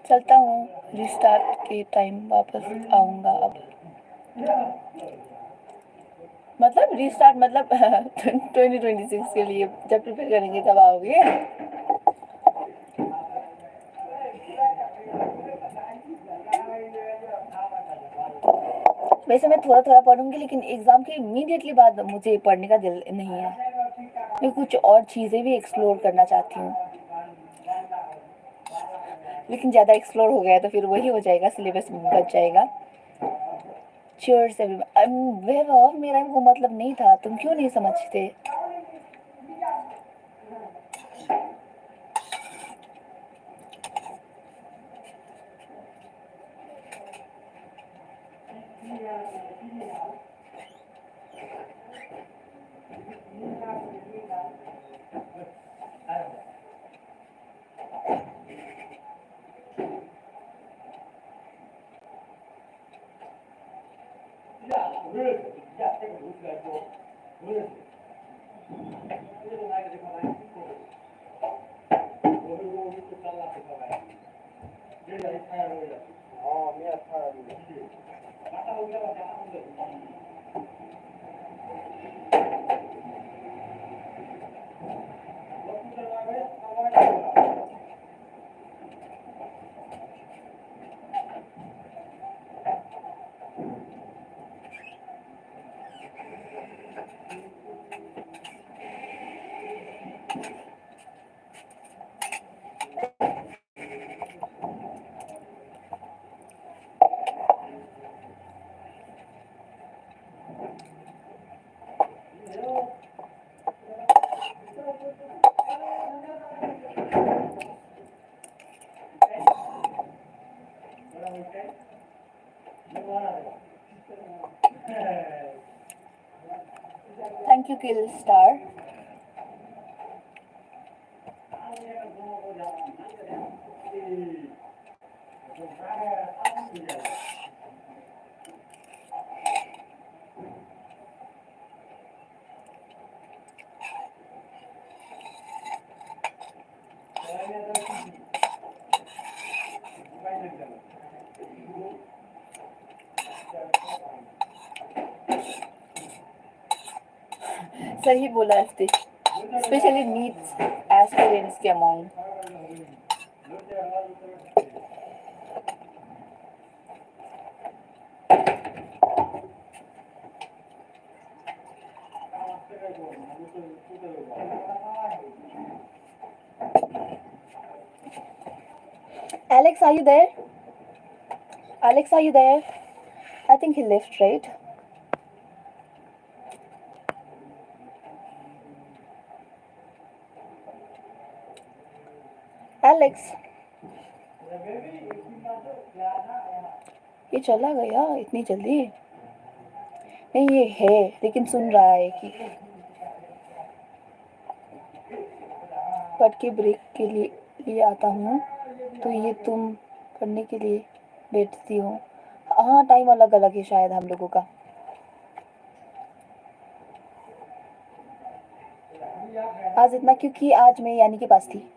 चलता हूँ, रिस्टार्ट के टाइम वापस आऊँगा अब। मतलब रिस्टार्ट मतलब 2026 के लिए जब प्रिपेयर करेंगे तब आओगे। वैसे मैं थोड़ा थोड़ा पढ़ूंगी, लेकिन एग्जाम के इमीडिएटली बाद मुझे पढ़ने का दिल नहीं है। मैं कुछ और चीज़ें भी एक्सप्लोर करना चाहती हूँ, लेकिन ज़्यादा एक्सप्लोर हो गया तो फिर वही हो जाएगा, सिलेबस बच जाएगा। श्योर से भी वह मेरा वो मतलब नहीं था, तुम क्यों नहीं समझते? kill star. सही बोला अस्ति, स्पेशली नीड्स एस्पिरेंट्स के amount. Alex, are you there? Alex, are you there? I think he left, right? Alex. ये चला गया इतनी जल्दी? नहीं, ये है लेकिन सुन रहा है कि पढ़ के ब्रेक के लिए आता हूँ, तो ये तुम पढ़ने के लिए बैठती हो. हाँ, टाइम अलग अलग है शायद हम लोगों का. आज इतना क्योंकि आज मैं यानी के पास थी.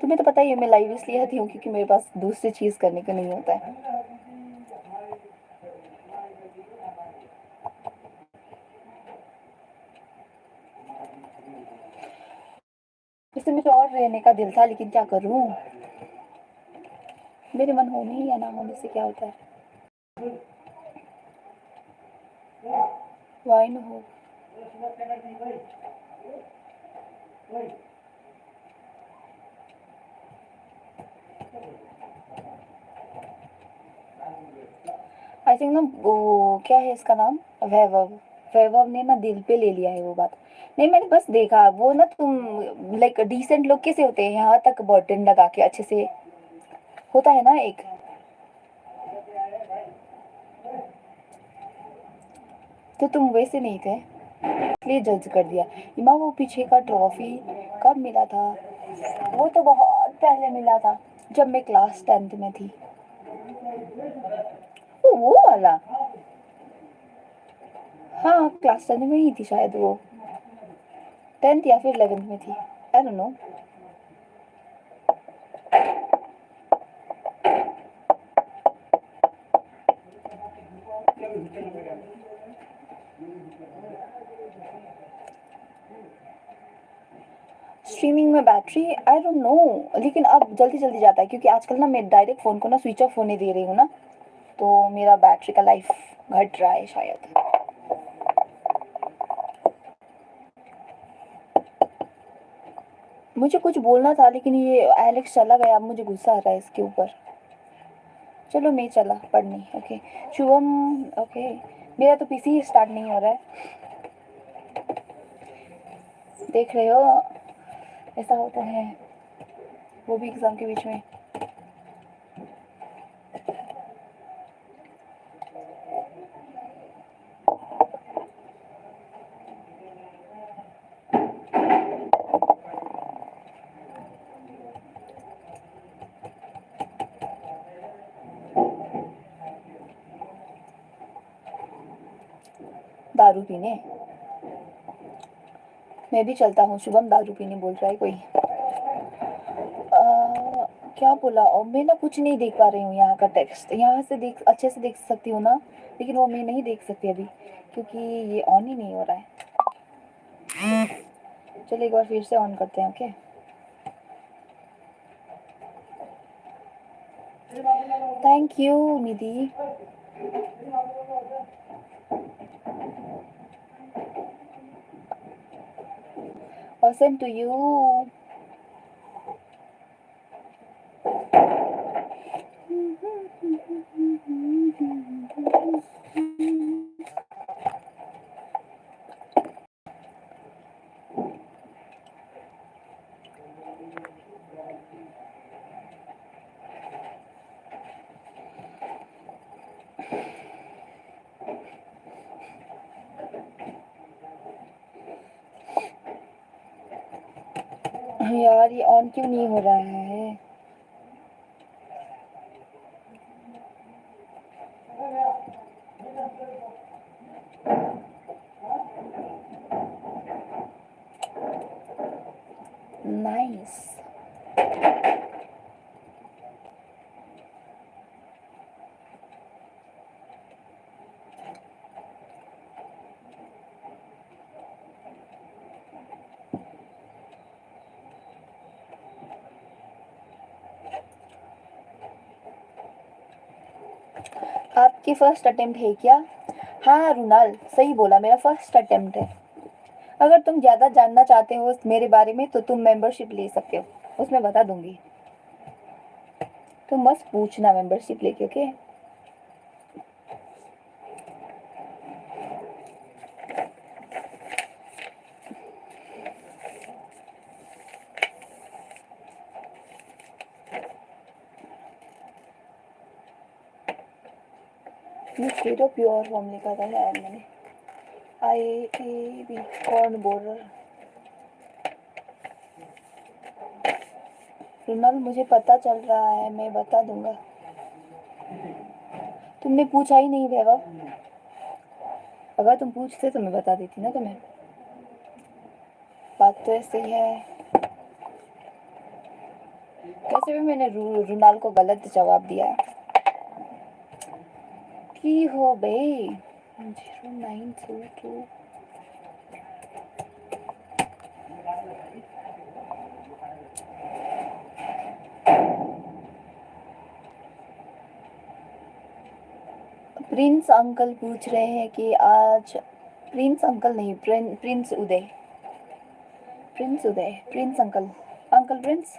तुम्हें तो पता ही है मैं लाइव इसलिए आती हूँ क्योंकि मेरे पास दूसरी चीज करने को नहीं होता है. इससे मुझे और रहने का दिल था, लेकिन क्या करूँ, मेरे मन होने या ना होने से क्या होता है. वाई न हो. आई थिंक ना वो क्या है इसका नाम, वैभव. वैभव ने ना दिल पे ले लिया है वो बात. नहीं, मैंने बस देखा वो ना, तुम लाइक डिसेंट लोग कैसे होते हैं, यहाँ तक बटन लगा के अच्छे से होता है ना एक, तो तुम वैसे नहीं थे इसलिए जज कर दिया. इमा वो पीछे का ट्रॉफी कब मिला था? वो तो बहुत पहले मिला था जब मैं क्लास 10th में थी. वो वाला, हाँ क्लास 10 में ही थी शायद वो. 10th या फिर 11th में थी, आई डोंट नो. स्ट्रीमिंग में बैटरी आई डोंट नो, लेकिन अब जल्दी जल्दी जाता है क्योंकि आजकल ना मैं डायरेक्ट फ़ोन को ना स्विच ऑफ होने दे रही हूँ ना, तो मेरा बैटरी का लाइफ घट रहा है शायद. मुझे कुछ बोलना था लेकिन ये एलेक्स चला गया, अब मुझे गुस्सा आ रहा है इसके ऊपर. चलो मैं चला पढ़ने. ओके शुभम. ओके, मेरा तो पीसी ही स्टार्ट नहीं हो रहा है, देख रहे हो ऐसा होता है, वो भी एग्ज़ाम के बीच में. दारू पीने मैं भी चलता हूँ. शुभम दारू पीने बोल रहा है कोई. क्या बोला, और मैं ना कुछ नहीं देख पा रही हूँ यहाँ का टेक्स्ट. यहाँ से देख अच्छे से देख सकती हूँ ना, लेकिन वो मैं नहीं देख सकती अभी क्योंकि ये ऑन ही नहीं हो रहा है. चलो एक बार फिर से ऑन करते हैं. ओके, थैंक यू निधि. और सेम टू यू. यार ये ऑन क्यों नहीं हो रहा है? नाइस। आपकी फर्स्ट अटेम्प्ट है क्या? हाँ रुनाल सही बोला, मेरा फर्स्ट अटेम्प्ट है। अगर तुम ज़्यादा जानना चाहते हो मेरे बारे में तो तुम मेंबरशिप ले सकते हो, उसमें बता दूंगी। तुम बस पूछना मेंबरशिप लेके, ओके? ये तेरा प्योर फॉर्म लिखा था यार मैंने। IAB कौन बोल रहा है? रुनाल मुझे पता चल रहा है, मैं बता दूंगा। तुमने पूछा ही नहीं वैभव, अगर तुम पूछते तो मैं बता देती ना तुम्हें। बात तो ऐसे ही है। वैसे भी मैंने रुनाल को गलत जवाब दिया है। की हो बे 0922। प्रिंस अंकल पूछ रहे हैं कि आज, प्रिंस अंकल नहीं, prince Uday, prince Uday, prince uncle, uncle prince.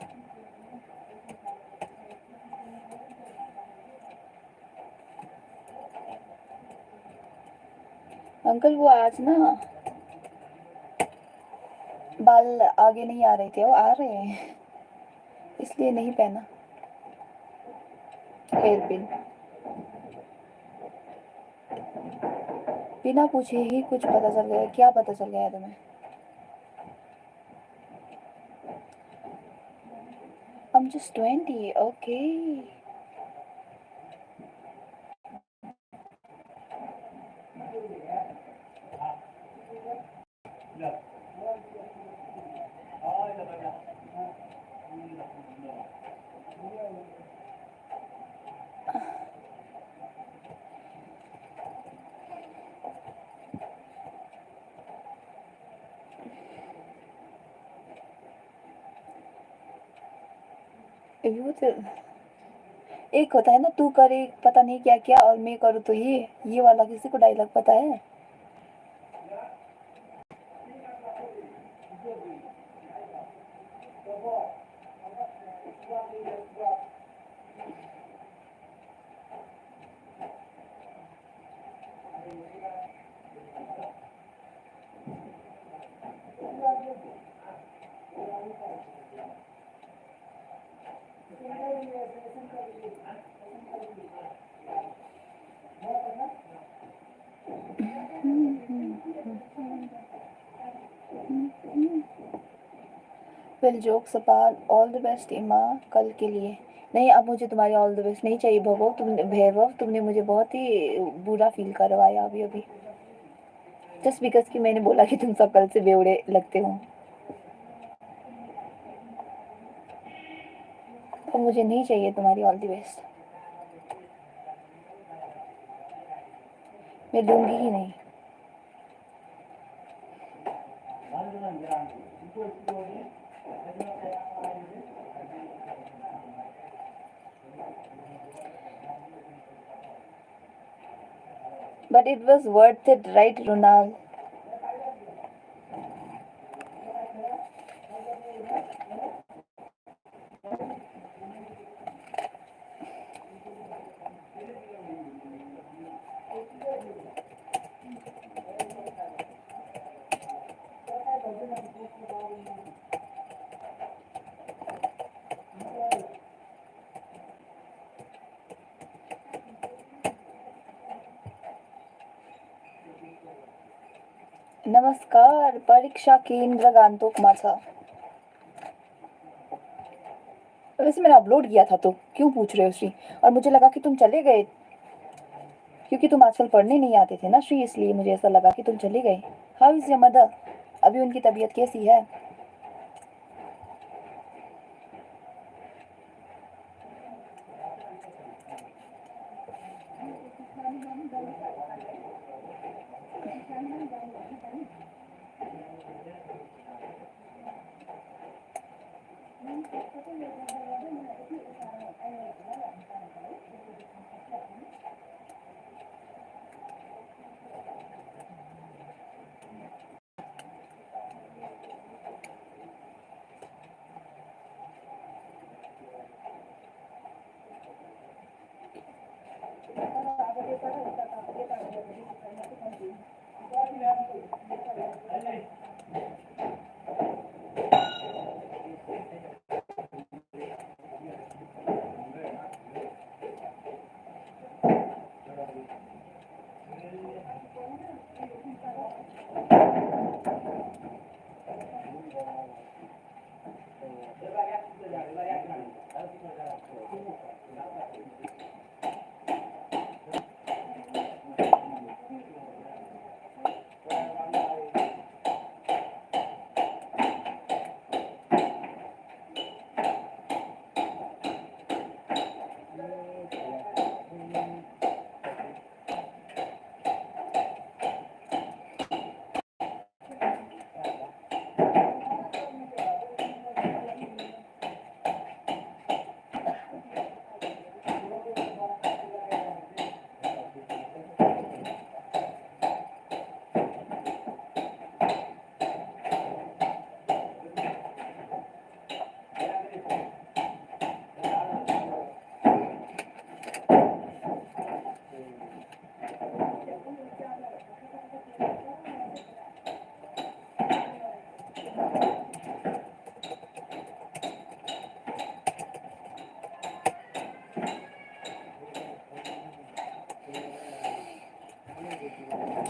Uncle वो आज ना बाल आगे नहीं आ रहे थे, वो आ रहे हैं इसलिए नहीं पहना हेयर पिन। बिना पूछे ही कुछ पता चल गया? क्या पता चल गया तुम्हें? I'm just 20, okay. वो तो एक होता है ना, तू करे पता नहीं क्या क्या और मैं करूँ तो ये वाला किसी को डायलॉग पता है? Well jokes apart, all the best इमा कल के लिए। नहीं अब मुझे तुम्हारी ऑल द बेस्ट नहीं चाहिए वैभव, तुमने मुझे बहुत ही बुरा फील करवाया अभी अभी, जस्ट बिकॉज कि मैंने बोला कि तुम सब कल से बेवड़े लगते हो। तो मुझे नहीं चाहिए तुम्हारी ऑल द बेस्ट, मैं दूंगी ही नहीं। But it was worth it, right, Runal? नमस्कार परीक्षा केंद्र गांतोक माझा। वैसे मैंने अपलोड किया था, तो क्यों पूछ रहे हो श्री? और मुझे लगा कि तुम चले गए, क्योंकि तुम आजकल पढ़ने नहीं आते थे ना श्री, इसलिए मुझे ऐसा लगा कि तुम चले गए। How is your mother? अभी उनकी तबीयत कैसी है?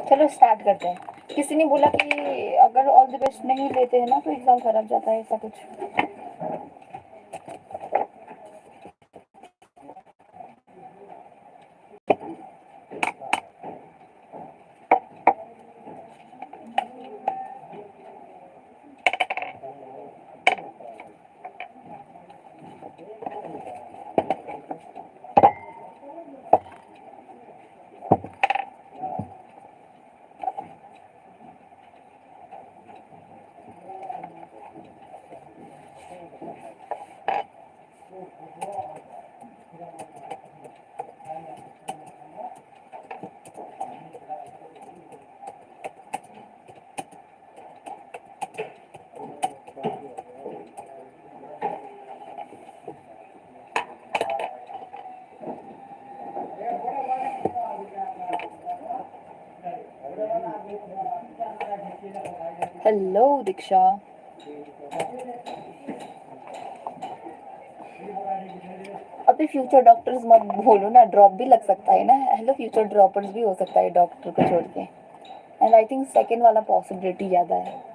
चलो स्टार्ट करते हैं। किसी ने बोला कि अगर ऑल द बेस्ट नहीं लेते हैं ना तो एग्जाम खराब जाता है, ऐसा कुछ। हेलो दीक्षा। अभी फ्यूचर डॉक्टर्स मत बोलो ना, ड्रॉप भी लग सकता है ना। हेलो फ्यूचर ड्रॉपर्स भी हो सकता है डॉक्टर को छोड़ के। एंड आई थिंक सेकेंड वाला पॉसिबिलिटी ज़्यादा है।